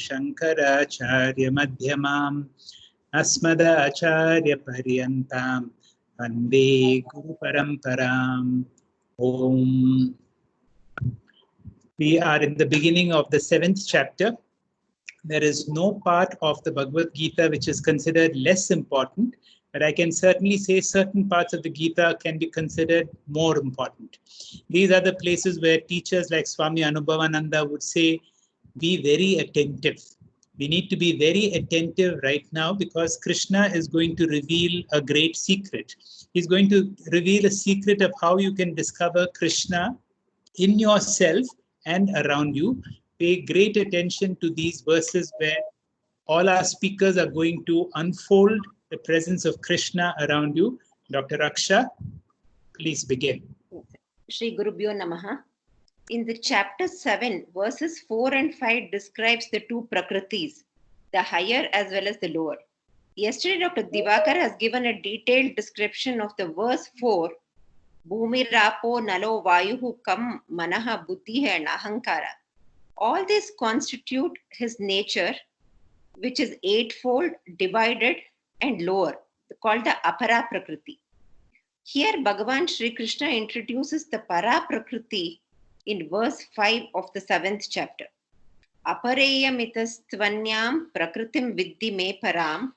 शंकराचार्य मध्यमाम् अस्मदाचार्य पर्यन्तां वन्दे गुरु परम्पराम्. Om. We are in the beginning of the 7th chapter. There is no part of the Bhagavad Gita which is considered less important, but I can certainly say certain parts of the Gita can be considered more important. These are the places where teachers like Swami Anubhavananda would say, be very attentive. We need to be very attentive right now because Krishna is going to reveal a great secret. He's going to reveal a secret of how you can discover Krishna in yourself and around you. Pay great attention to these verses where all our speakers are going to unfold the presence of Krishna around you. Dr. Aksha, please begin. Shri Gurubhyo Namaha. In the chapter 7, verses 4 and 5 describes the two prakritis, the higher as well as the lower. Yesterday, Dr. Divakar has given a detailed description of the verse 4, Bhumi Rapo Nalo Vayuhu Kam Manaha Buddhi and Ahankara. All these constitute his nature, which is eightfold, divided, and lower, called the Apara Prakriti. Here, Bhagavan Shri Krishna introduces the Para Prakriti in verse 5 of the 7th chapter. Apareyamitastvanyam prakritim viddhi me param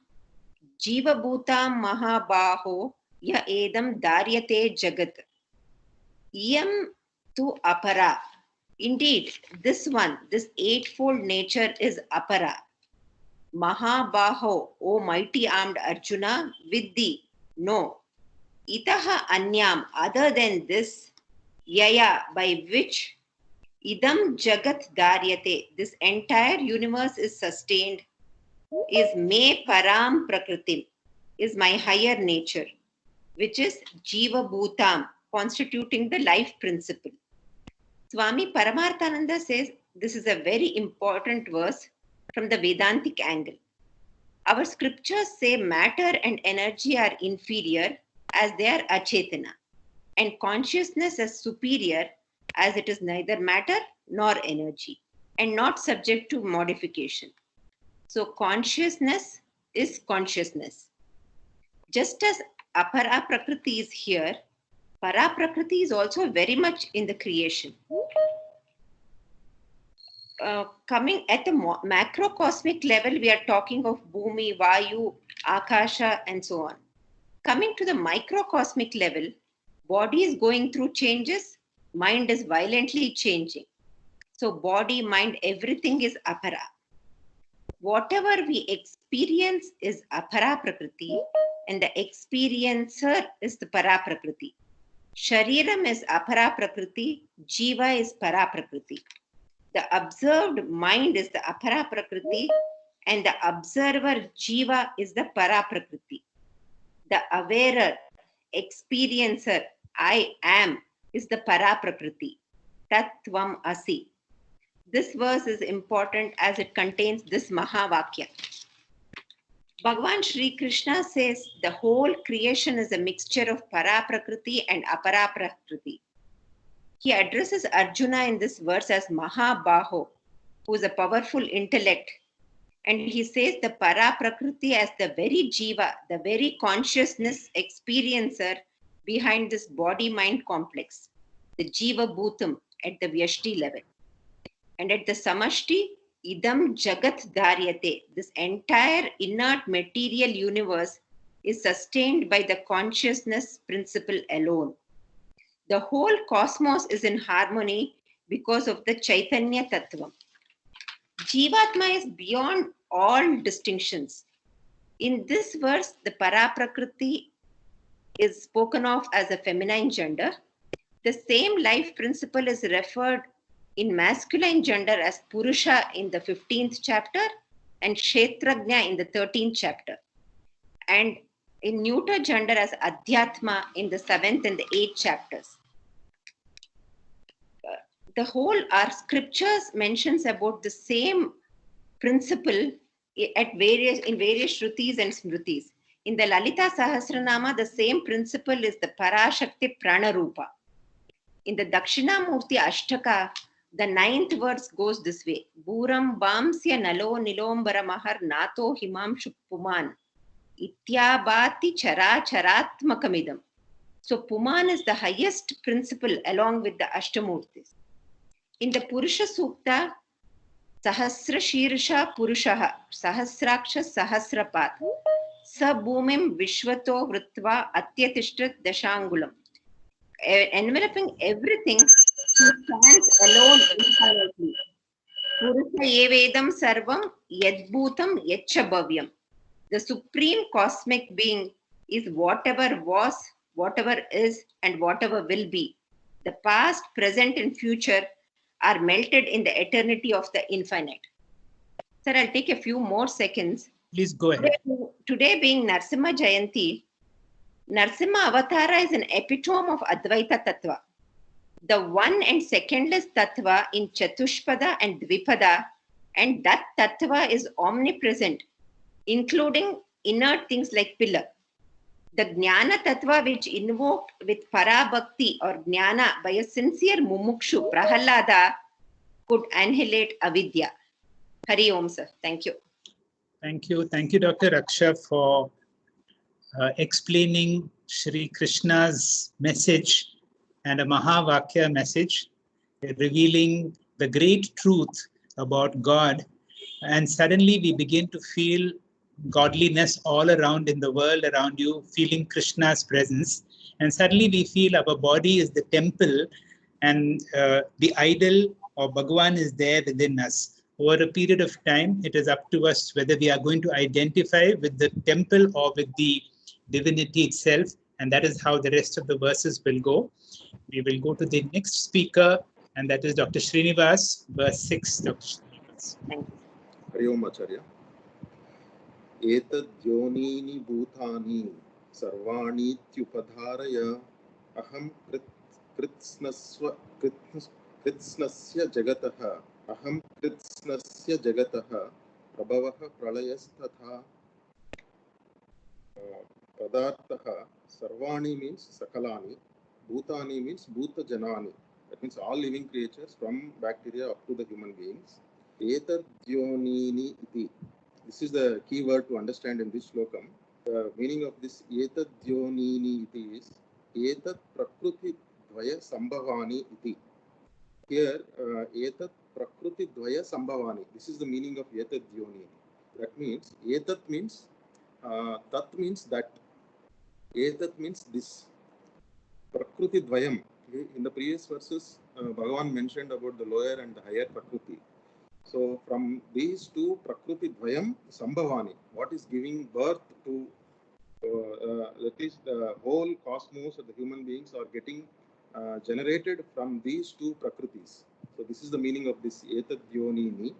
jiva bhutam mahabaho ya edam daryate jagat. Iyam tu apara. Indeed, this eightfold nature is apara. Mahabaho, O mighty armed Arjuna, viddhi, no. Itaha anyam, other than this, yaya, by which idam jagat daryate, this entire universe is sustained, is me param prakritim, is my higher nature, which is jiva bhutam, constituting the life principle. Swami Paramarthananda says this is a very important verse from the Vedantic angle. Our scriptures say matter and energy are inferior as they are achetana, and consciousness is superior as it is neither matter nor energy and not subject to modification. So consciousness is consciousness. Just as Apara Prakriti is here, Para Prakriti is also very much in the creation. Coming at the macrocosmic level, we are talking of Bhumi, Vayu, Akasha, and so on. Coming to the microcosmic level, body is going through changes, mind is violently changing. So body, mind, everything is apara. Whatever we experience is apara prakriti and the experiencer is the para prakriti. Shariram is apara prakriti, jiva is para prakriti. The observed mind is the apara prakriti and the observer jiva is the para prakriti. The awarer, experiencer, I am, is the para prakriti. Tattvam asi. This verse is important as it contains this Mahavakya. Bhagavan Shri Krishna says the whole creation is a mixture of para prakriti and apara prakriti. He addresses Arjuna in this verse as Mahabaho, who is a powerful intellect. And he says the para prakriti as the very jiva, the very consciousness experiencer behind this body-mind complex, the jiva bhutam at the vyashti level. And at the samashti, idam jagat daryate, this entire inert material universe is sustained by the consciousness principle alone. The whole cosmos is in harmony because of the Chaitanya Tattvam. Jivatma is beyond all distinctions. In this verse, the Paraprakriti is spoken of as a feminine gender. The same life principle is referred in masculine gender as Purusha in the 15th chapter and Kshetrajna in the 13th chapter. And in neuter gender as Adhyatma in the 7th and the 8th chapters. The whole, our scriptures mentions about the same principle in various Shrutis and Smritis. In the Lalita Sahasranama, the same principle is the Parashakti Pranarupa. In the Dakshinamurti Ashtaka, The ninth verse goes this way. Buram Bamsya Nalo Nilombaramahar Nato Himam Puman Ityabati Chara Charatmakamidam. So Puman is the highest principle along with the Ashtamurtis. In the Purusha Sukta, Sahasra Shirsha Purushaha, Sahasraksha Sahasrapat, Sa Bhumim Vishwato Vrutva Atyatishtat Dashangulam. Enveloping everything, he stands alone infinitely. Purusha Evedam Sarvam Yadbhutam Yachabhavyam. The supreme cosmic being is whatever was, whatever is, and whatever will be. The past, present, and future are melted in the eternity of the infinite. Sir, I'll take a few more seconds. Please go ahead. Today being Narsimha Jayanti, Narsimha Avatara is an epitome of Advaita Tattva. The one and secondless Tattva in Chatushpada and Dvipada, and that Tattva is omnipresent, including inert things like pillar. The Jnana Tattva which invoked with Parabhakti or Jnana by a sincere Mumukshu, Prahalada, could annihilate avidya. Hari Om, sir. Thank you. Thank you. Thank you, Dr. Raksha, for explaining Shri Krishna's message and a Mahavakya message, revealing the great truth about God. And suddenly we begin to feel godliness all around in the world around you, feeling Krishna's presence. And suddenly we feel our body is the temple and the idol of Bhagavan is there within us. Over a period of time, it is up to us whether we are going to identify with the temple or with the divinity itself. And that is how the rest of the verses will go. We will go to the next speaker, and that is Dr. Srinivas, verse 6. Dr. Srinivas. Thank you. Hari Om Acharya. Etad yonini bhutani sarvani tyupadharaya aham kritsnasya jagataha aham kritsnasya jagataha prabhavaha pralayasthatha padarthaha. Sarvani means sakalani, bhutani means bhuta janani. That means all living creatures from bacteria up to the human beings. Etad yonini iti. This is the key word to understand in this slokam. The meaning of this etad yonini iti is etad prakruti dvaya sambhavani iti. Here, etad prakruti dvaya sambhavani. This is the meaning of etad yonini. That means etad means tat means that. Etad means this. Prakruti dvayam. In the previous verses, Bhagavan mentioned about the lower and the higher prakruti. So from these two, Prakruti Dvayam Sambhavani, what is giving birth to at least the whole cosmos of the human beings are getting generated from these two Prakrutis. So this is the meaning of this Etad Yonini.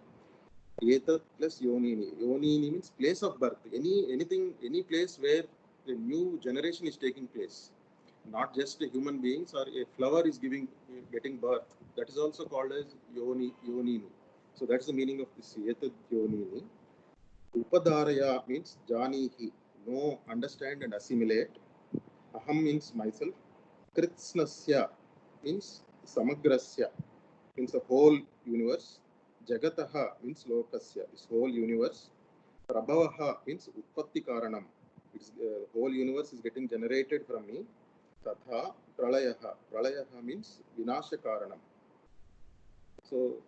Etad plus Yonini. Yonini means place of birth. Any place where a new generation is taking place. Not just human beings or a flower is getting birth. That is also called as Yonini. So that's the meaning of this etad yonini. Upadaraya means janihi, know, understand and assimilate. Aham means myself. Kritsnasya means samagrasya, means the whole universe. Jagataha means lokasya, this whole universe. Prabhavaha means utpatti karanam, it's whole universe is getting generated from me. Tatha pralayaha, pralayaha means vinasha karanam. So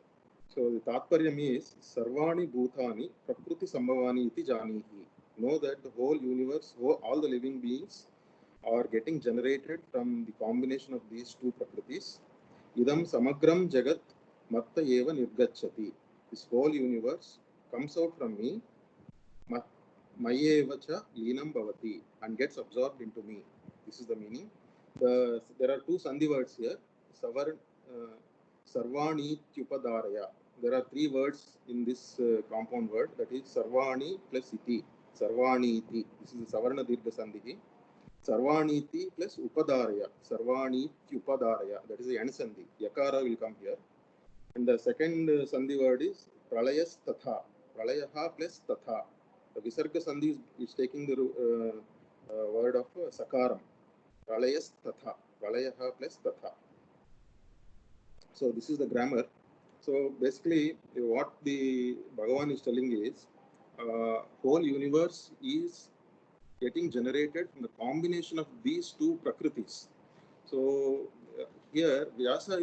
the Tatparyam is Sarvani Bhutani Prakruti Sambhavani iti janihi. Know that the whole universe, all the living beings are getting generated from the combination of these two Prakritis. Idam Samagram Jagat Matta Eva Nirgachati. This whole universe comes out from me, Mayeva cha Linam Bhavati, and gets absorbed into me. This is the meaning. There are two Sandhi words here. Sarvani Tyupadaraya. There are three words in this compound word, that is Sarvani plus iti. Sarvani iti. This is the Savarna Dirgha Sandhi. Sarvani iti plus Upadaraya. Sarvani Tyupadaraya. That is the end Sandhi. Yakara will come here. And the second Sandhi word is Pralayas Tatha. Pralayaha plus Tatha. The Visarga Sandhi is taking the word of Sakaram. Pralayas Tatha. Pralayaha plus Tatha. So this is the grammar. So basically, what the Bhagavan is telling is, whole universe is getting generated from the combination of these two prakritis. So here Vyasa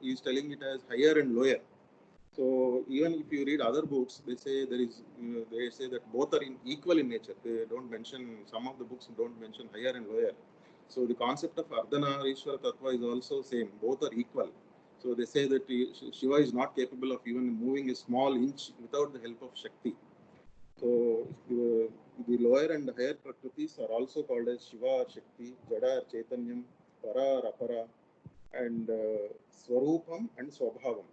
is telling it as higher and lower. So even if you read other books, they say they say that both are equal in nature. They don't mention, some of the books don't mention higher and lower. So the concept of Ardhana Ishvara Tattva is also same. Both are equal. So they say that Shiva is not capable of even moving a small inch without the help of Shakti. So the lower and higher Prakritis are also called as Shiva or Shakti, Jada or Chaitanyam, Para or Apara, and Swarupam and Swabhavam.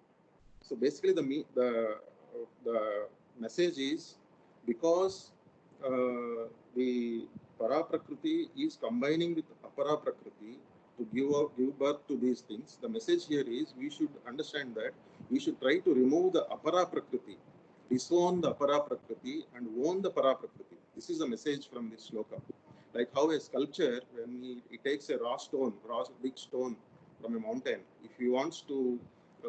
So basically the message is, because the Para Prakriti is combining with Apara Prakriti to give birth to these things, the message here is we should understand that we should try to remove the Apara Prakriti, disown the Apara Prakriti and own the Para Prakriti. This is the message from this shloka. Like how a sculpture, when he takes a big stone from a mountain, if he wants to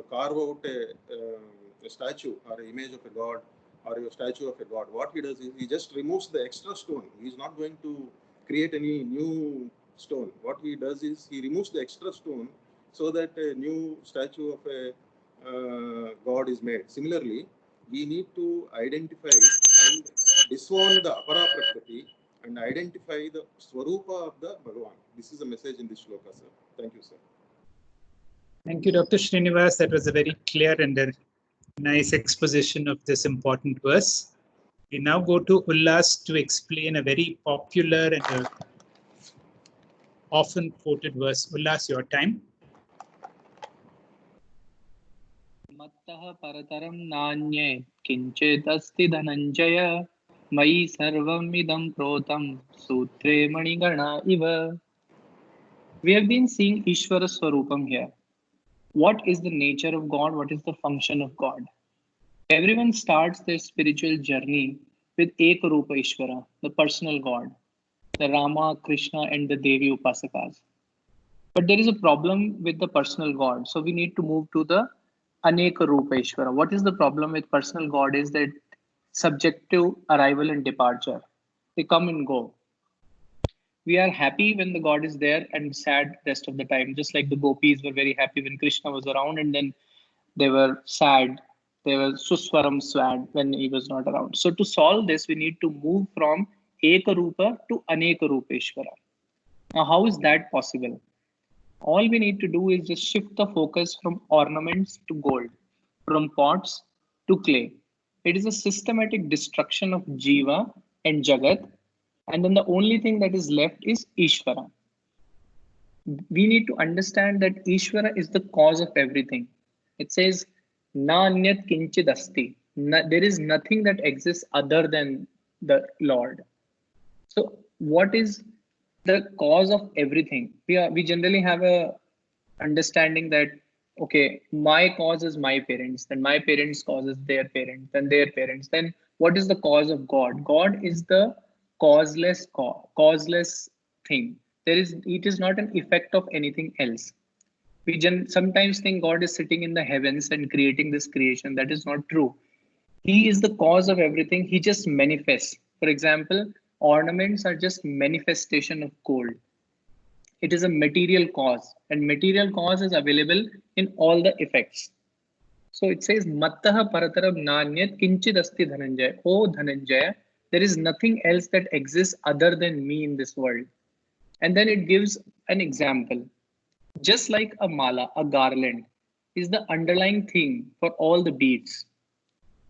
carve out a statue or an image of a god or a statue of a god, what he does is he just removes the extra stone. He is not going to create any new stone. What he does is he removes the extra stone so that a new statue of a god is made. Similarly, we need to identify and disown the Apara Prakriti and identify the Swarupa of the Bhagavan. This is the message in this shloka, sir. Thank you, sir. Thank you, Dr. Srinivas. That was a very clear and a nice exposition of this important verse. We now go to Ullas to explain a very popular and often quoted verse. Ullas, your time. Mattah parataram nanye kinchet asti dhananjaya mayi sarvam idam protam sutre manigana iva. We have been seeing Ishvara Swarupam here. What is the nature of God? What is the function of God? Everyone starts their spiritual journey with Ekarupa Ishvara, the personal God, the Rama, Krishna, and the Devi Upasakas. But there is a problem with the personal God. So we need to move to the Aneka Rupa Ishvara. What is the problem with personal God is that subject to arrival and departure. They come and go. We are happy when the God is there and sad rest of the time. Just like the gopis were very happy when Krishna was around, and then they were sad. They were suswaram sad when he was not around. So to solve this, we need to move from Eka Rupa to Aneka Rupa Ishvara. Now, how is that possible? All we need to do is just shift the focus from ornaments to gold, from pots to clay. It is a systematic destruction of Jiva and Jagat. And then the only thing that is left is Ishvara. We need to understand that Ishvara is the cause of everything. It says, Na anyat kinchid asti. There is nothing that exists other than the Lord. So what is the cause of everything? We generally have a understanding that, okay, my cause is my parents, then my parents' cause is their parents, then their parents. Then what is the cause of God? God is the causeless thing. It is not an effect of anything else. We sometimes think God is sitting in the heavens and creating this creation. That is not true. He is the cause of everything. He just manifests. For example, ornaments are just manifestation of gold. It is a material cause, and material cause is available in all the effects. So it says, Mattaha parataram nanyat kinchid asti dhananjaya. Oh Dhananjaya, there is nothing else that exists other than me in this world. And then it gives an example. Just like a mala, a garland, is the underlying thing for all the beads.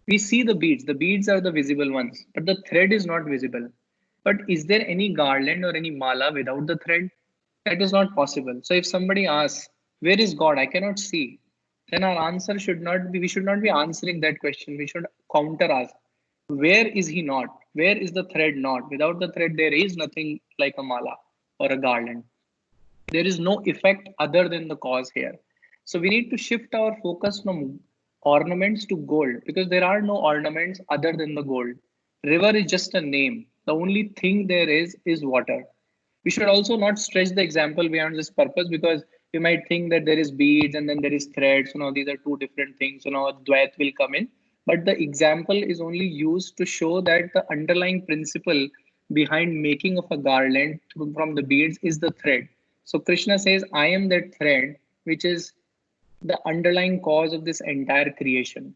We see the beads are the visible ones, but the thread is not visible. But is there any garland or any mala without the thread? That is not possible. So if somebody asks, where is God? I cannot see. Then our answer should not be, we should not be answering that question. We should counter ask, where is he not? Where is the thread not? Without the thread, there is nothing like a mala or a garland. There is no effect other than the cause here. So we need to shift our focus from ornaments to gold, because there are no ornaments other than the gold. River is just a name. The only thing there is water. We should also not stretch the example beyond this purpose, because you might think that there is beads and then there is threads. These are two different things. Dvait will come in. But the example is only used to show that the underlying principle behind making of a garland from the beads is the thread. So Krishna says, I am that thread, which is the underlying cause of this entire creation.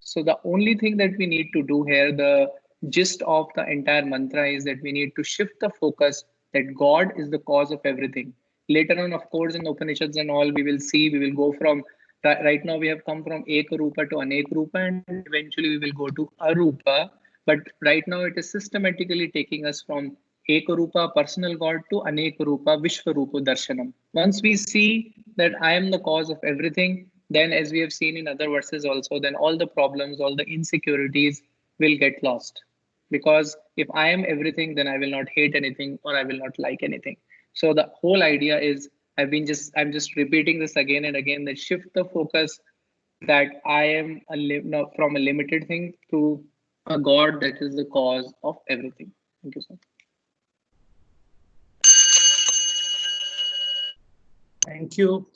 So the only thing that we need to do here, the gist of the entire mantra, is that we need to shift the focus that God is the cause of everything. Later on, of course, in the Upanishads and all, we will go from, right now we have come from Ekarupa to Anekrupa, and eventually we will go to Arupa. But right now it is systematically taking us from Ekarupa, personal God, to Anekarupa, Vishwarupa Darshanam. Once we see that I am the cause of everything, then as we have seen in other verses also, then all the problems, all the insecurities will get lost. Because if I am everything, then I will not hate anything or I will not like anything. So the whole idea is, I'm just repeating this again and again, that shift the focus that I am from a limited thing to a God that is the cause of everything. Thank you, sir.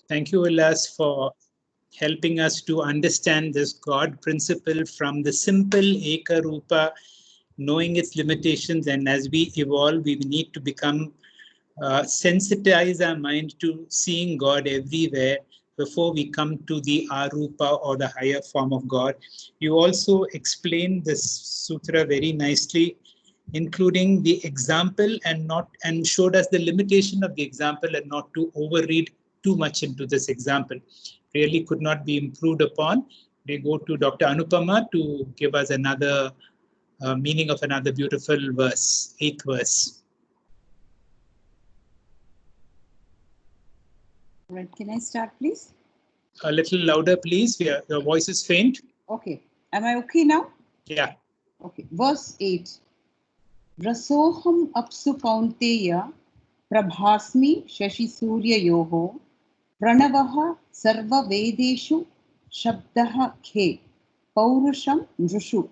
Thank you, Ullas, for helping us to understand this God principle from the simple Ekarupa, knowing its limitations, and as we evolve, we need to become sensitize our mind to seeing God everywhere before we come to the Arupa or the higher form of God. You also explained this sutra very nicely, including the example and showed us the limitation of the example and not to overread too much into this example. Really could not be improved upon. We go to Dr. Anupama to give us another meaning of another beautiful verse, 8th verse. Right, can I start, please? A little louder, please. Your voice is faint. Okay. Am I okay now? Yeah. Okay. Verse 8. Rasoham apsu kaunteya prabhasmi shashi surya yoho pranavaha sarva vedeshu shabdaha khe paurusham nrushu.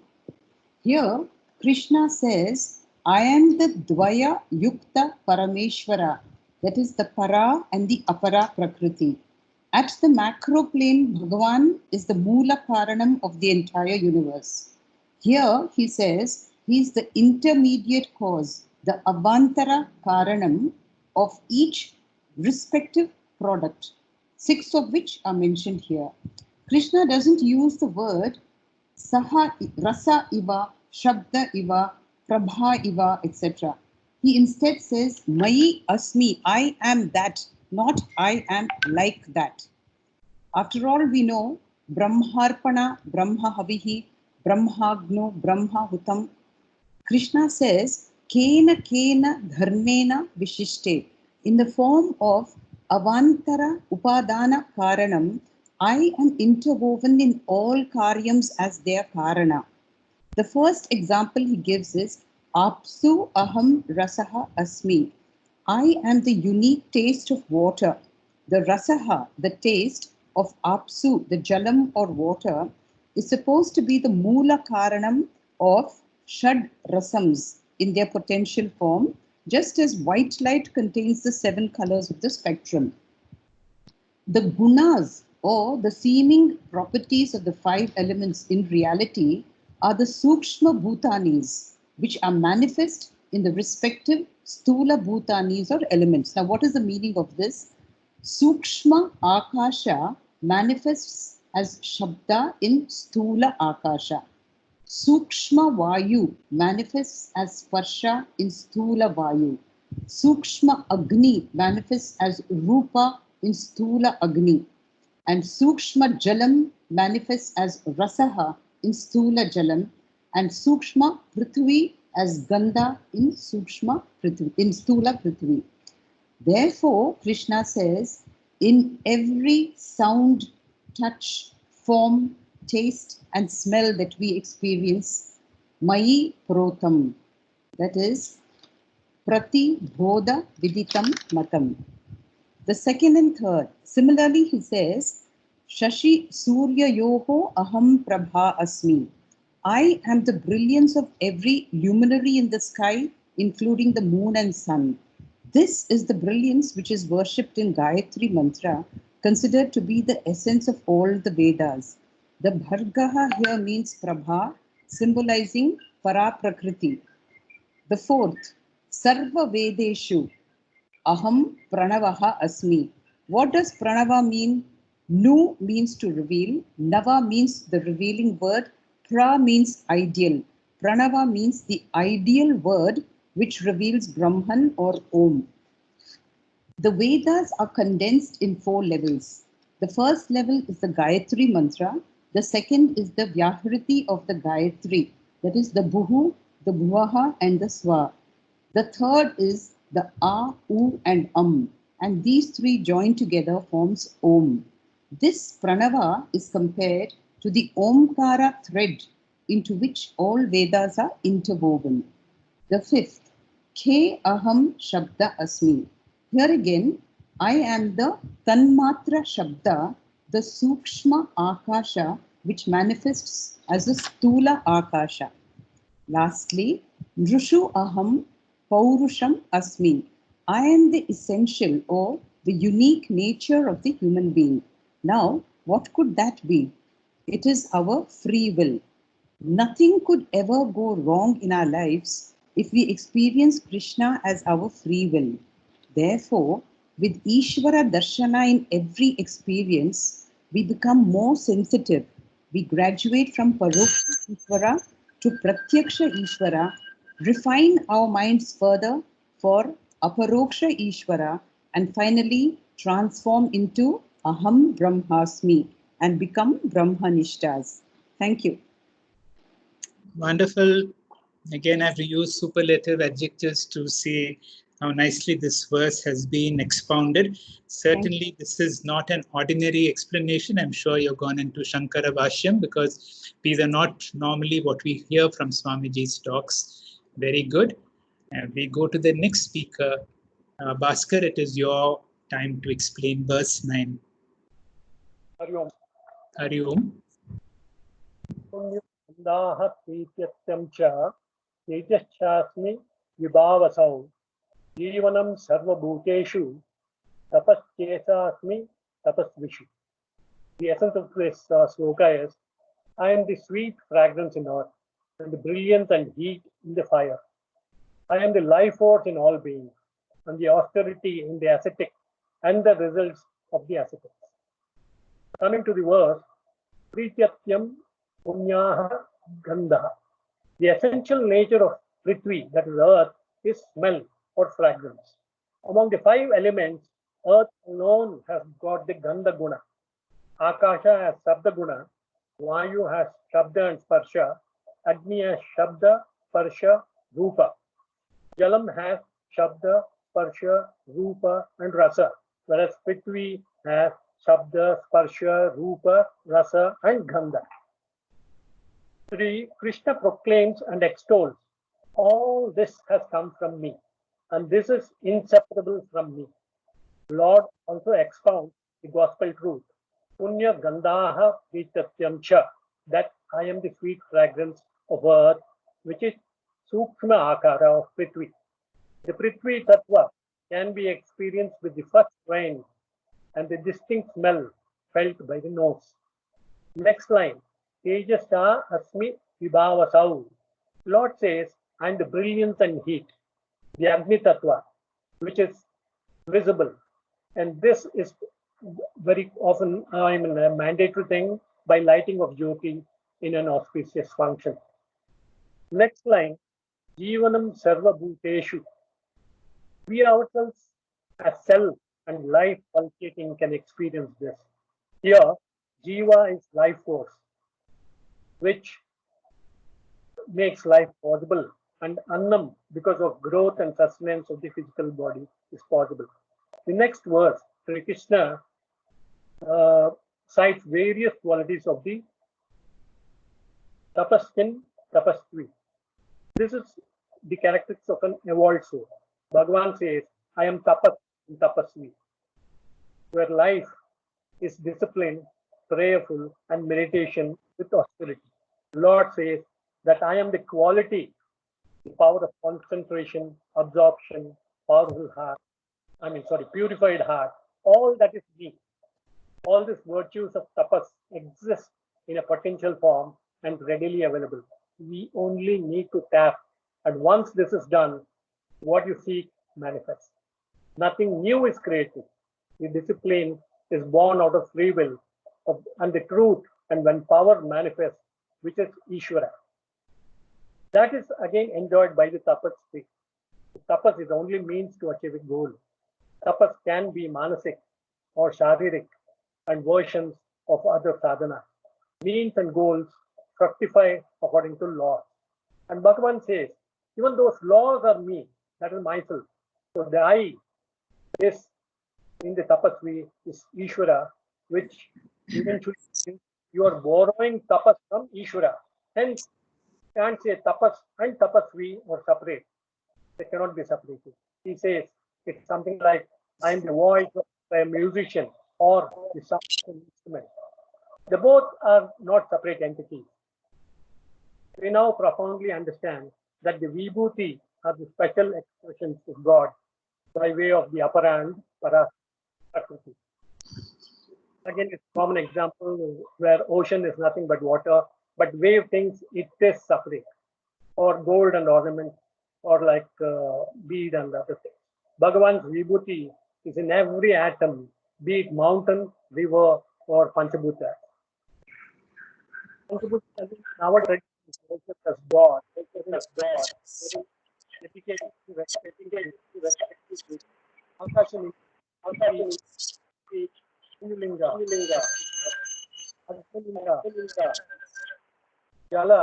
Here, Krishna says, I am the Dvaya Yukta Parameshwara, that is the Para and the Apara Prakriti. At the macro plane, Bhagavan is the Moola Karanam of the entire universe. Here, he says, he is the intermediate cause, the Avantara Karanam of each respective product, 6 of which are mentioned here. Krishna doesn't use the word Saha, Rasa Iva, Shabda Iva, Prabha Iva, etc. He instead says, Mai Asmi, I am that, not I am like that. After all, we know Brahmarpana, Brahma Havihi, Brahmagno, Brahma Hutam. Krishna says, Kena Kena Dharmena Vishishte, in the form of Avantara Upadana Karanam, I am interwoven in all karyams as their karana. The first example he gives is Apsu Aham Rasaha Asmi. I am the unique taste of water. The Rasaha, the taste of Apsu, the Jalam or water, is supposed to be the Moola Karanam of Shad Rasams in their potential form, just as white light contains the 7 colors of the spectrum. The gunas, or the seeming properties of the 5 elements in reality, are the sukshma bhutanis, which are manifest in the respective stula bhutanis or elements. Now, what is the meaning of this? Sukshma akasha manifests as shabda in stula akasha. Sukshma vayu manifests as sparsha in stula vayu. Sukshma agni manifests as rupa in stula agni. And Sukshma Jalam manifests as Rasaha in Stula Jalam, and Sukshma Prithvi as Gandha in Sukshma Prithvi, in Stula Prithvi. Therefore, Krishna says, in every sound, touch, form, taste, and smell that we experience, Mai Protam, that is, Prati Bodha Viditam Matam. The second and third. Similarly, he says, Shashi Surya Yoho Aham Prabha Asmi. I am the brilliance of every luminary in the sky, including the moon and sun. This is the brilliance which is worshipped in Gayatri Mantra, considered to be the essence of all the Vedas. The Bhargaha here means Prabha, symbolizing Paraprakriti. The fourth, Sarva Vedeshu, Aham Pranavaha Asmi. What does Pranava mean? Nu means to reveal, Nava means the revealing word, Pra means ideal. Pranava means the ideal word which reveals Brahman or Om. The Vedas are condensed in 4 levels. The first level is the Gayatri Mantra. The second is the Vyahriti of the Gayatri, that is the Bhuhu, the Bhuvaha, and the Swa. The third is the A, U, and and these 3 joined together forms Om. This Pranava is compared to the Omkara thread into which all Vedas are interwoven. The fifth, Ke Aham Shabda Asmi. Here again, I am the Tanmatra Shabda, the Sukshma Akasha, which manifests as a Stula Akasha. Lastly, Nrushu Aham Paurusham Asmi. I am the essential or the unique nature of the human being. Now, what could that be? It is our free will. Nothing could ever go wrong in our lives if we experience Krishna as our free will. Therefore, with Ishvara Darshana in every experience, we become more sensitive. We graduate from Paroksha Ishvara to Pratyaksha Ishvara, refine our minds further for Aparoksha Ishvara, and finally transform into Aham Brahmasmi and become Brahmanishtas. Thank you. Wonderful. Again, I've used superlative adjectives to say how nicely this verse has been expounded. Certainly, this is not an ordinary explanation. I'm sure you've gone into Shankara Bhashyam because these are not normally what we hear from Swamiji's talks. Very good. And we go to the next speaker. Bhaskar, it is your time to explain verse 9. Hari Om. Hari Om. पुण्यदाः प्रीत्यत्यं च तेजश्चास्मि विभावसौ जीवनं सर्वभूतेषु tapaskyesasmi tapasvishu. The essence of this sloka is, I am the sweet fragrance in earth and the brilliance and heat in the fire. I am the life force in all beings and the austerity in the ascetic and the results of the ascetics. Coming to the verse, Prityatyam Punyaha Gandha. The essential nature of Prithvi, that is earth, is smell or fragrance. Among the 5 elements, earth alone has got the Gandha Guna. Akasha has Shabda Guna. Vayu has Shabda and Sparsha. Agni has Shabda, Sparsha, Rupa. Jalam has Shabda, Sparsha, Rupa, and Rasa. Whereas Prithvi has Shabda, Sparsha, Rupa, Rasa, and Gandha. 3. Krishna proclaims and extols, all this has come from me, and this is inseparable from me. Lord also expounds the gospel truth, Punya Gandhaha Pritatyam Cha, that I am the sweet fragrance of earth, which is Sukshma Akara of Prithvi. The Prithvi Tattva can be experienced with the first rain and the distinct smell felt by the nose. Next line, Tejasa Asmi Vibhavasau. Lord says, I am the brilliance and heat, the Agni Tattva, which is visible. And this is very often a mandatory thing by lighting of Jyoti in an auspicious function. Next line, Jivanam Sarva Bhuteshu. We ourselves as self and life pulsating can experience this. Here, Jiva is life force, which makes life possible, and Annam, because of growth and sustenance of the physical body, is possible. The next verse, Sri Krishna cites various qualities of the tapaskin, tapasvi. This is the characteristics of an evolved soul. Bhagavan says, I am tapas and tapasvi, where life is discipline, prayerful, and meditation with austerity. Lord says that I am the quality, the power of concentration, absorption, powerful heart, purified heart, all that is me. All these virtues of tapas exist in a potential form and readily available. We only need to tap. And once this is done, what you seek manifests. Nothing new is created. The discipline is born out of free will and the truth, and when power manifests, which is Ishvara. That is again enjoyed by the tapas. Tapas is only means to achieve a goal. Tapas can be manasic or sharirik and versions of other sadhana. Means and goals fructify according to laws. And Bhagavan says, even those laws are me, that is myself. So the I is in the tapasvi is Ishvara, which eventually you are borrowing tapas from Ishvara. Hence, you can't say tapas and tapasvi are separate. They cannot be separated. He says it's something like I am the voice of a musician or the sound of an instrument. They both are not separate entities. We now profoundly understand that the vibhuti are the special expressions of God by way of the upper hand, Prakriti. Again, it's a common example where ocean is nothing but water, but wave thinks it is separate, or gold and ornament, or like bead and other things. Bhagavan's vibhuti is in every atom, be it mountain, river, or Panchabhuta. Panchabhuta in our tradition is worshipped as God, dedicated to respecting Akasha Linga, Jala,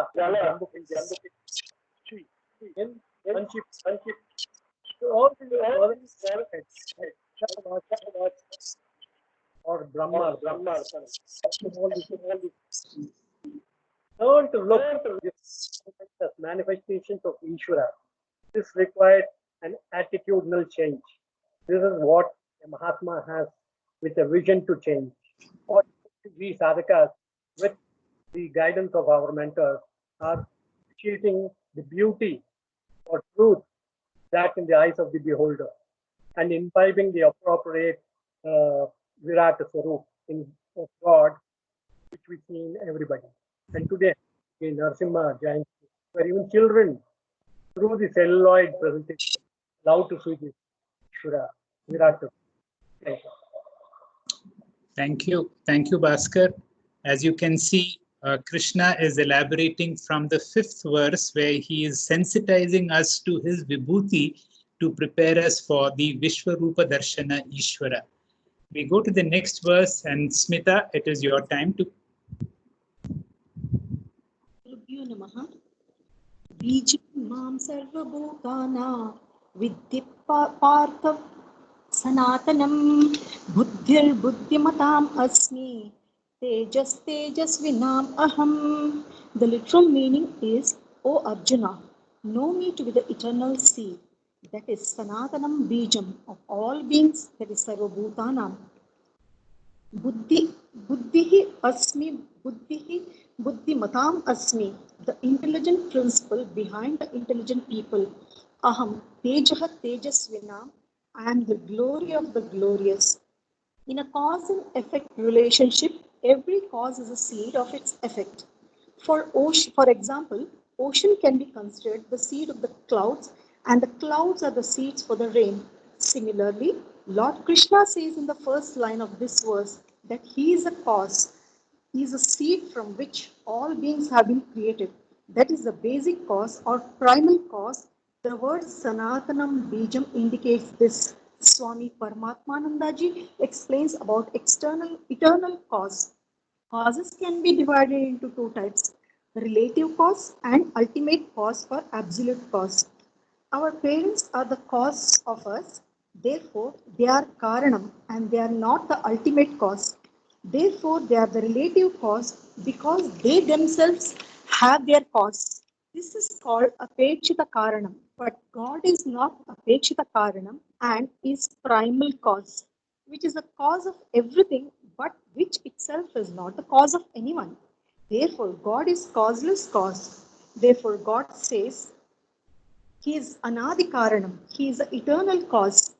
all or Brahma, learn to look at this as manifestations of Ishvara. This requires an attitudinal change. This is what a Mahatma has with a vision to change. Or we sadhakas, with the guidance of our mentors, are appreciating the beauty or truth that in the eyes of the beholder and imbibing the appropriate Virat Swarup of God, which we see in everybody. And today, in Narasimha Jayanti, where even children, through the celluloid presentation, allow to see this Ishvara, Virat. Thank you. Thank you. Thank you, Bhaskar. As you can see, Krishna is elaborating from the 5th verse where he is sensitizing us to his vibhuti to prepare us for the Vishwarupa Darshana Ishvara. We go to the next verse, and Smita, it is your time to. Bijam mam sarvabhutana vidhi partha sanatanam buddhir buddhimatam asmi tejas tejasvinam aham. The literal meaning is, O Arjuna, know me to be the eternal seed, that is Sanatanam Bijam of all beings, that is Sarvabhutanam. Buddhihi asmi, buddhimatam asmi, the intelligent principle behind the intelligent people. Aham, tejaha tejasvinam, I am the glory of the glorious. In a cause and effect relationship, every cause is a seed of its effect. For example, ocean can be considered the seed of the clouds, and the clouds are the seeds for the rain. Similarly, Lord Krishna says in the first line of this verse that he is a cause. He is a seed from which all beings have been created. That is the basic cause or primal cause. The word Sanatanam Bijam indicates this. Swami Paramatmanandaji explains about eternal cause. Causes can be divided into two types, relative cause and ultimate cause or absolute cause. Our parents are the cause of us, therefore they are Karanam and they are not the ultimate cause. Therefore they are the relative cause because they themselves have their cause. This is called Apekshita Karanam, but God is not Apekshita Karanam and is primal cause, which is the cause of everything, but which itself is not the cause of anyone. Therefore, God is causeless cause. Therefore, God says, He is Anadi Karanam. He is the eternal cause.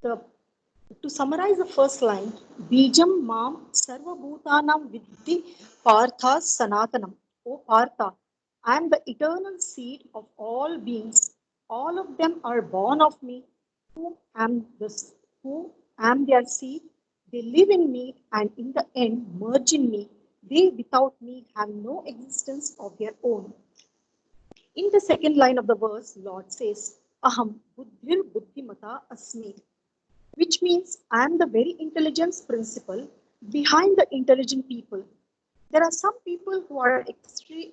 To summarize the first line, Bijam Mam Sarva Bhutanam Vidhi Partha Sanatanam. O Partha, I am the eternal seed of all beings. All of them are born of me, who am this, who am their seed. They live in me and in the end merge in me. They without me have no existence of their own. In the second line of the verse, Lord says, Aham buddhir buddhimata asmi, which means I am the very intelligence principle behind the intelligent people. There are some people who are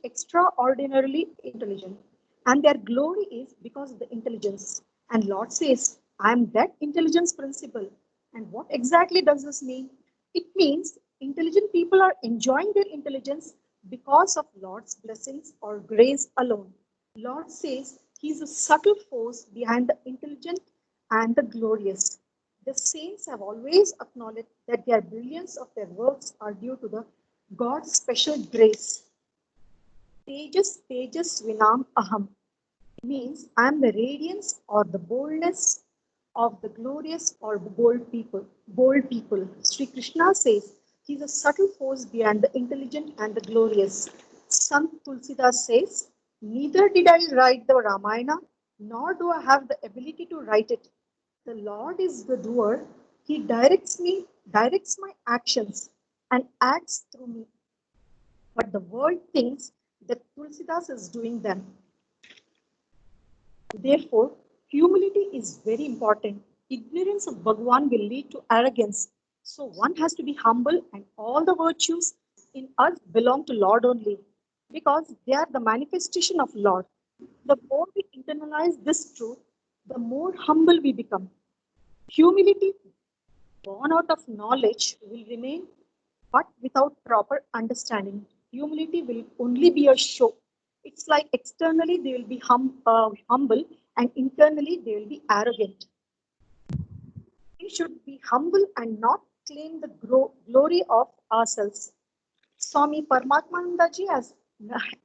extraordinarily intelligent, and their glory is because of the intelligence. And Lord says, I am that intelligence principle. And what exactly does this mean? It means intelligent people are enjoying their intelligence because of Lord's blessings or grace alone. Lord says he is a subtle force behind the intelligent and the glorious. The saints have always acknowledged that their brilliance of their works are due to the God's special grace. Tejas Tejas Vinam Aham means I am the radiance or the boldness of the glorious or bold people. Bold people. Sri Krishna says he is a subtle force behind the intelligent and the glorious. Sant Tulsidas says, neither did I write the Ramayana, nor do I have the ability to write it. The Lord is the doer. He directs my actions, and acts through me. But the world thinks that Tulsidas is doing them. Therefore, humility is very important. Ignorance of Bhagwan will lead to arrogance. So one has to be humble, and all the virtues in us belong to Lord only, because they are the manifestation of Lord. The more we internalize this truth, the more humble we become. Humility born out of knowledge will remain, but without proper understanding, humility will only be a show. It's like externally they will be humble, and internally they will be arrogant. We should be humble and not claim the glory of ourselves. Swami Paramatmanandaji has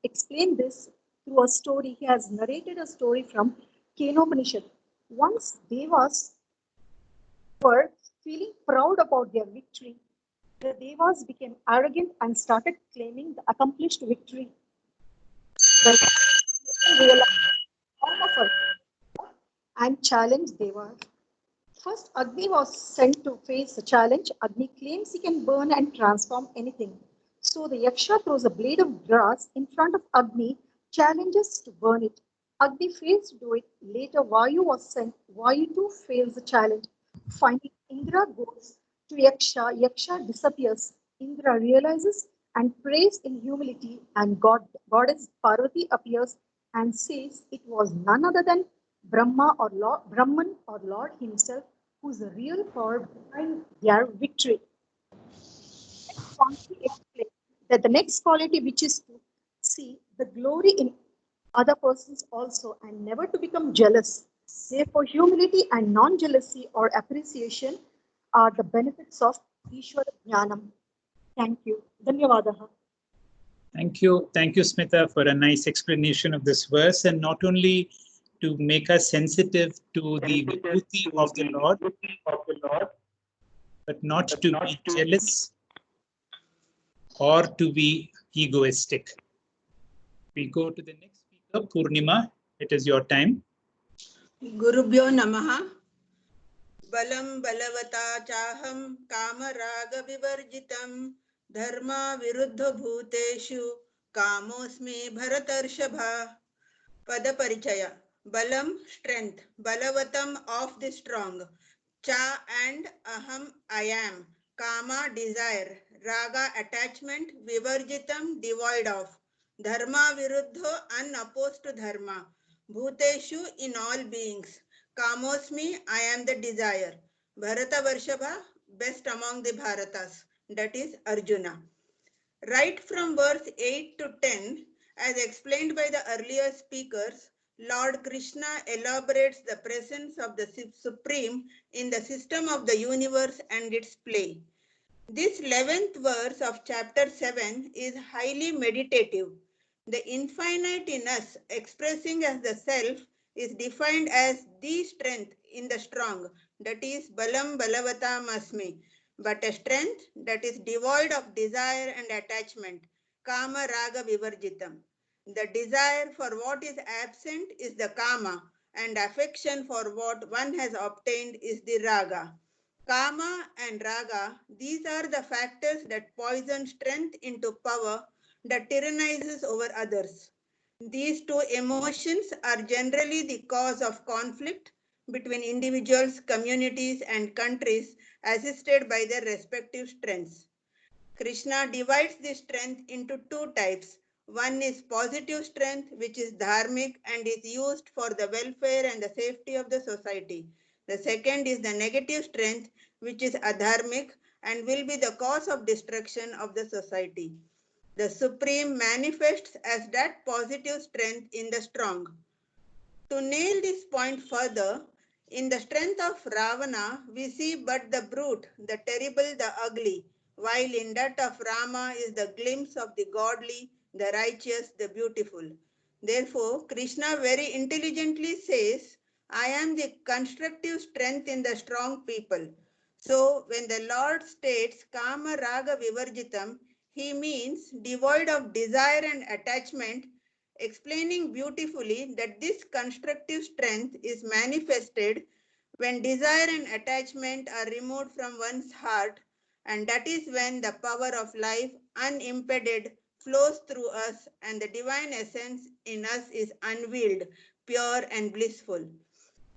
explained this through a story. He has narrated a story from Kenopanishad. Once Devas were feeling proud about their victory, the Devas became arrogant and started claiming the accomplished victory. The realized the form of a and challenged Devas. First, Agni was sent to face the challenge. Agni claims he can burn and transform anything. So the Yaksha throws a blade of grass in front of Agni, challenges to burn it. Agni fails to do it. Later, Vayu was sent. Vayu too fails the challenge. Finally, Indra goes to Yaksha. Yaksha disappears. Indra realizes and prays in humility, and Goddess Parvati appears and says it was none other than Brahman or Lord himself who's the real power behind their victory. Swami explained that the next quality, which is to see the glory in other persons also and never to become jealous. Therefore, humility and non-jealousy or appreciation are the benefits of Ishwara Jnanam. Thank you. Dhanyavadaha. Thank you, Smita, for a nice explanation of this verse, and not only to make us sensitive to the beauty of the Lord, but not to be jealous or to be egoistic. We go to the next speaker, Purnima. It is your time. Gurubhyo Namaha. Balam balavata chaham kama raga vivarjitam dharma viruddha bhuteshu kamosmi bharatarshabha. Pada Parichaya. Balam, strength. Balavatam, of the strong. Cha and aham, I am. Kama, desire. Raga, attachment. Vivarjitam, devoid of. Dharma viruddho, unopposed to dharma. Bhuteshu, in all beings. Kamosmi, I am the desire. Bharata Varshabha, best among the Bharatas. That is Arjuna. Right from verse 8 to 10, as explained by the earlier speakers, Lord Krishna elaborates the presence of the Supreme in the system of the universe and its play. This 11th verse of chapter 7 is highly meditative. The infinite in us, expressing as the self, is defined as the strength in the strong, that is balam balavatam asmi, but a strength that is devoid of desire and attachment, kama raga vivarjitam. The desire for what is absent is the kama, and affection for what one has obtained is the raga. Kama and raga, these are the factors that poison strength into power that tyrannizes over others. These two emotions are generally the cause of conflict between individuals, communities, and countries assisted by their respective strengths. Krishna divides this strength into two types. One is positive strength, which is dharmic and is used for the welfare and the safety of the society. The second is the negative strength, which is adharmic and will be the cause of destruction of the society. The Supreme manifests as that positive strength in the strong. To nail this point further, in the strength of Ravana, we see but the brute, the terrible, the ugly, while in that of Rama is the glimpse of the godly, the righteous, the beautiful. Therefore, Krishna very intelligently says, I am the constructive strength in the strong people. So, when the Lord states Kama Raga Vivarjitam, he means devoid of desire and attachment, explaining beautifully that this constructive strength is manifested when desire and attachment are removed from one's heart, and that is when the power of life unimpeded flows through us and the divine essence in us is unveiled, pure and blissful.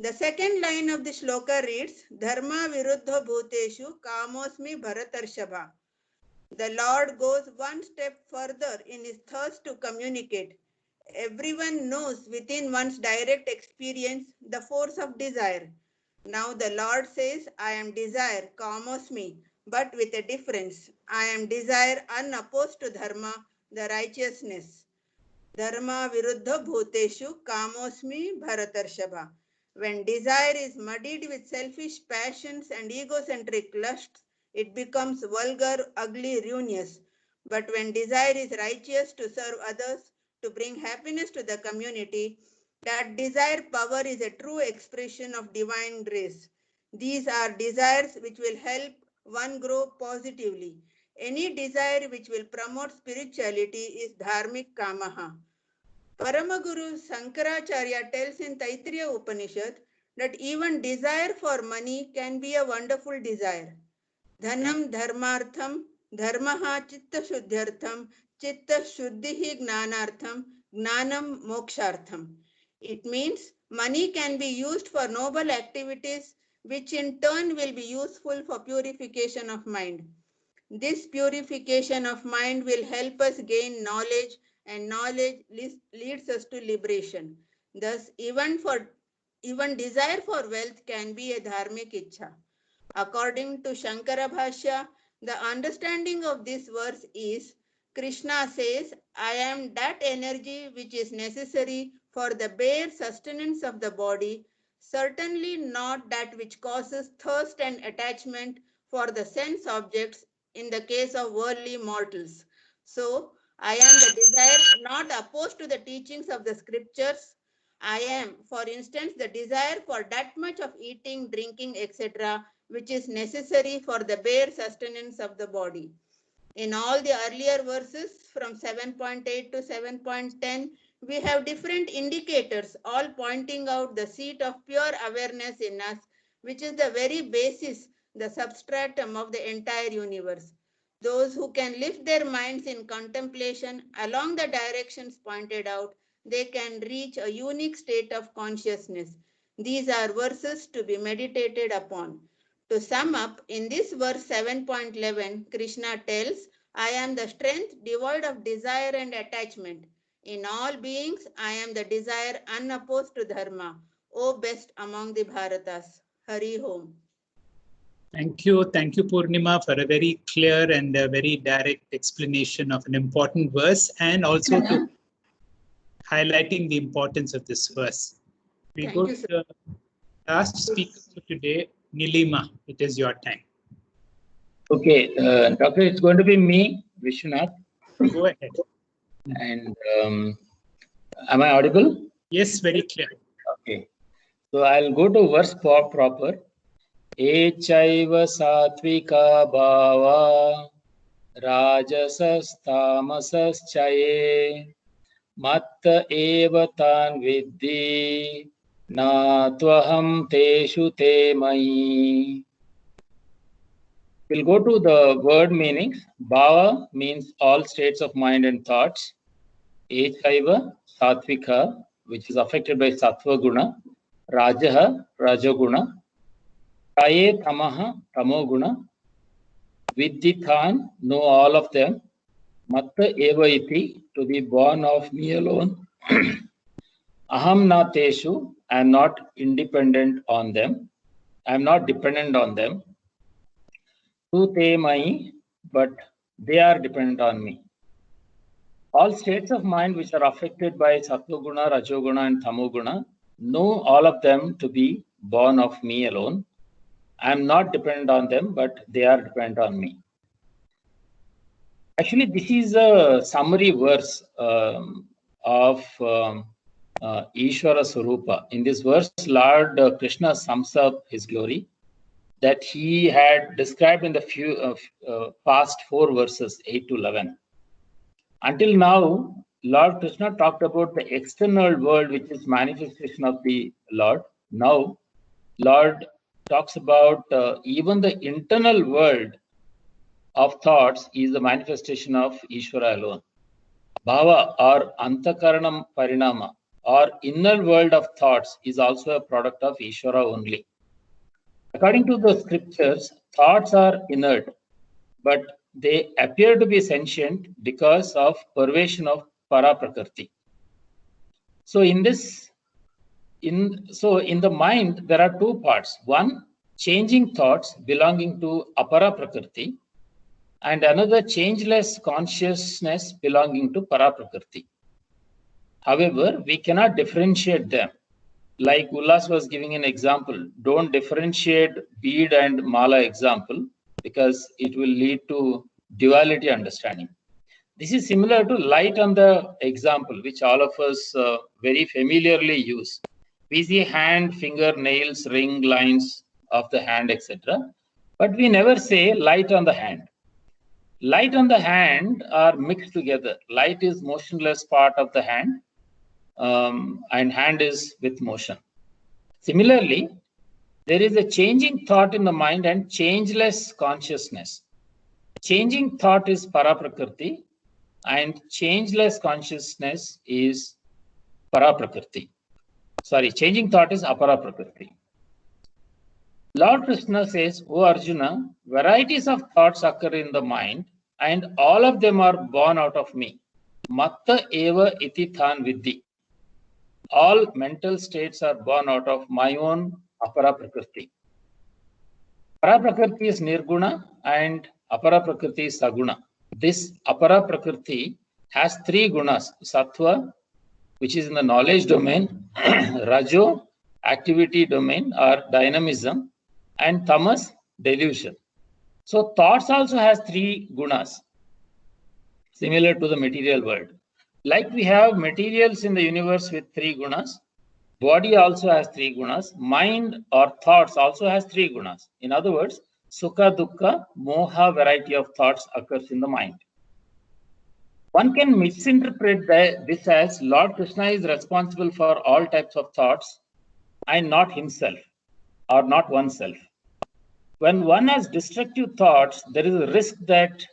The second line of the shloka reads, Dharma viruddha bhuteshu kamosmi bharatarshava. The Lord goes one step further in his thirst to communicate. Everyone knows within one's direct experience the force of desire. Now the Lord says, I am desire, kamosmi, but with a difference. I am desire unopposed to dharma, the righteousness. Dharma viruddha bhuteshu kamosmi bharatarshava. When desire is muddied with selfish passions and egocentric lusts, it becomes vulgar, ugly, ruinous. But when desire is righteous to serve others, to bring happiness to the community, that desire power is a true expression of divine grace. These are desires which will help one grow positively. Any desire which will promote spirituality is dharmic kamaha. Paramaguru Sankaracharya tells in Taittiriya Upanishad that even desire for money can be a wonderful desire. Dhanam dharmartham, dharmaha chitta shuddhyartham, chitta shuddhihi gnanartham, gnanam mokshartham. It means money can be used for noble activities, which in turn will be useful for purification of mind. This purification of mind will help us gain knowledge, and knowledge leads us to liberation. Thus, even desire for wealth can be a dharmic ichha. According to Shankara Bhashya, the understanding of this verse is, Krishna says, I am that energy which is necessary for the bare sustenance of the body, certainly not that which causes thirst and attachment for the sense objects in the case of worldly mortals. So, I am the desire not opposed to the teachings of the scriptures. I am, for instance, the desire for that much of eating, drinking, etc., which is necessary for the bare sustenance of the body. In all the earlier verses from 7.8 to 7.10, we have different indicators, all pointing out the seat of pure awareness in us, which is the very basis, the substratum of the entire universe. Those who can lift their minds in contemplation along the directions pointed out, they can reach a unique state of consciousness. These are verses to be meditated upon. To sum up, in this verse 7.11, Krishna tells, I am the strength devoid of desire and attachment. In all beings, I am the desire unopposed to dharma. O best among the Bharatas. Hari Om. Thank you, Purnima, for a very clear and a very direct explanation of an important verse, and also to highlighting the importance of this verse. We Thank go you, to sir. the last speaker for today, Nilima. It is your time. Okay, Doctor, it's going to be me, Vishwanath. Go ahead. And am I audible? Yes, very clear. Okay. So I'll go to verse proper. Echaiva satvika bhava rajasas tamasas chaye matta eva tan viddhi na tvaham teshu te mai. We'll go to the word meanings. Bhava means all states of mind and thoughts. Echaiva satvika, which is affected by sattva guna. Rajaha, rajoguna. Taye tamaha, tamoguna. Viddithan, know all of them. Matta eva iti, to be born of me alone. Aham na teshu, I am not independent on them. I am not dependent on them. Tu te mai, but they are dependent on me. All states of mind which are affected by sattva guna, rajoguna and tamoguna, know all of them to be born of me alone. I am not dependent on them, but they are dependent on me. Actually, this is a summary verse of Ishvara Swarupa. In this verse, Lord Krishna sums up his glory that he had described in the past 4 verses, 8 to 11. Until now, Lord Krishna talked about the external world, which is manifestation of the Lord. Now, Lord talks about even the internal world of thoughts is the manifestation of Ishvara alone. Bhava or Antakaranam Parinama or inner world of thoughts is also a product of Ishvara only. According to the scriptures, thoughts are inert, but they appear to be sentient because of pervasion of Paraprakrti. So in the mind, there are 2 parts. One, changing thoughts belonging to Apara Prakrti, and another changeless consciousness belonging to Paraprakrti. However, we cannot differentiate them. Like Ullas was giving an example, don't differentiate bead and mala example because it will lead to duality understanding. This is similar to light on the example, which all of us very familiarly use. We see hand, finger, nails, ring, lines of the hand, etc. But we never say light on the hand. Light on the hand are mixed together. Light is motionless part of the hand, and hand is with motion. Similarly, there is a changing thought in the mind and changeless consciousness. Changing thought is Paraprakrti and changeless consciousness is Paraprakrti. Sorry, changing thought is Aparaprakrti. Lord Krishna says, O Arjuna, varieties of thoughts occur in the mind and all of them are born out of me. Matta eva iti than viddhi. All mental states are born out of my own Aparaprakrti. Paraprakrti is Nirguna and Aparaprakrti is Saguna. This Aparaprakrti has 3 gunas. Sattva, which is in the knowledge domain, Rajo, activity domain or dynamism, and Tamas, delusion. So thoughts also has 3 gunas, similar to the material world. Like we have materials in the universe with 3 gunas, body also has 3 gunas, mind or thoughts also has 3 gunas. In other words, Sukha, Dukkha, Moha variety of thoughts occurs in the mind. One can misinterpret this as Lord Krishna is responsible for all types of thoughts and not himself or not oneself. When one has destructive thoughts, there is a risk that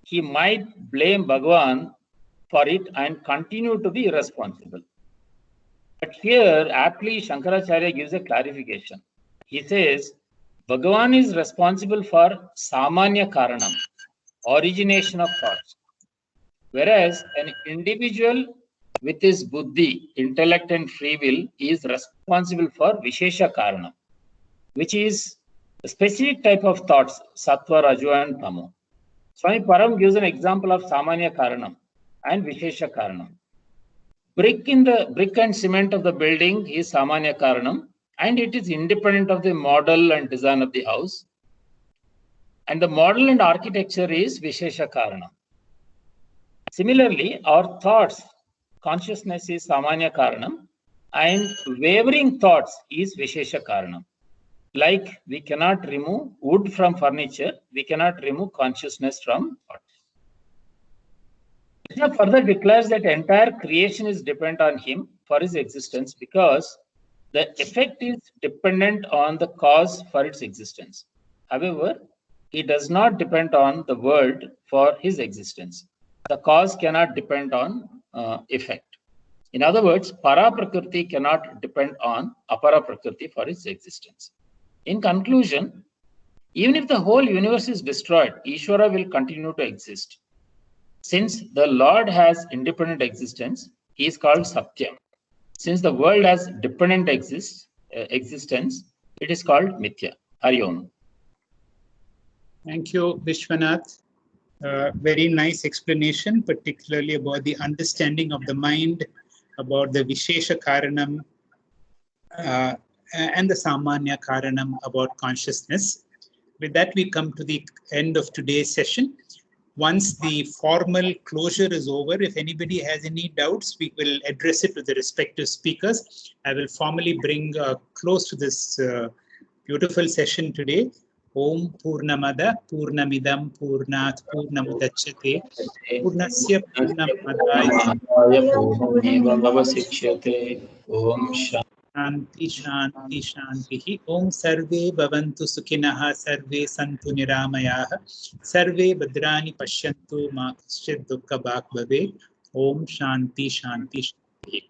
he might blame Bhagavan for it and continue to be responsible. But here, aptly, Shankaracharya gives a clarification. He says, Bhagavan is responsible for Samanya Karanam, origination of thoughts. Whereas an individual with his buddhi, intellect and free will is responsible for Vishesha Karanam, which is a specific type of thoughts, Sattva, Rajo and Tamo. Swami Param gives an example of Samanya Karanam and Vishesha Karanam. Brick and cement of the building is Samanya Karanam and it is independent of the model and design of the house. And the model and architecture is Vishesha Karanam. Similarly, our thoughts, consciousness is Samanya Karanam and wavering thoughts is Vishesha Karanam. Like we cannot remove wood from furniture, we cannot remove consciousness from thought. Krishna further declares that entire creation is dependent on him for his existence because the effect is dependent on the cause for its existence. However, he does not depend on the world for his existence. The cause cannot depend on effect. In other words, Para Prakriti cannot depend on Apara Prakriti for its existence. In conclusion, even if the whole universe is destroyed, Ishvara will continue to exist. Since the Lord has independent existence, he is called Satyam. Since the world has dependent existence, it is called Mithya. Hari Om. Thank you, Vishwanath. Very nice explanation, particularly about the understanding of the mind, about the Vishesha Karanam and the Samanya Karanam about consciousness. With that, we come to the end of today's session. Once the formal closure is over, if anybody has any doubts, we will address it to the respective speakers. I will formally bring close to this beautiful session today. Om Purnamada Purnamidam Purnat Purnamudachyate Purnasya Purnamadaya Om Shanti Shanti Shanti. Om Sarve Bhavantu Sukhinah Sarve Santu Niramayah Sarve Bhadrani Pashyantu Ma Kaschid Dukkha Bhak Bhave. Om Shanti Shanti Shanti.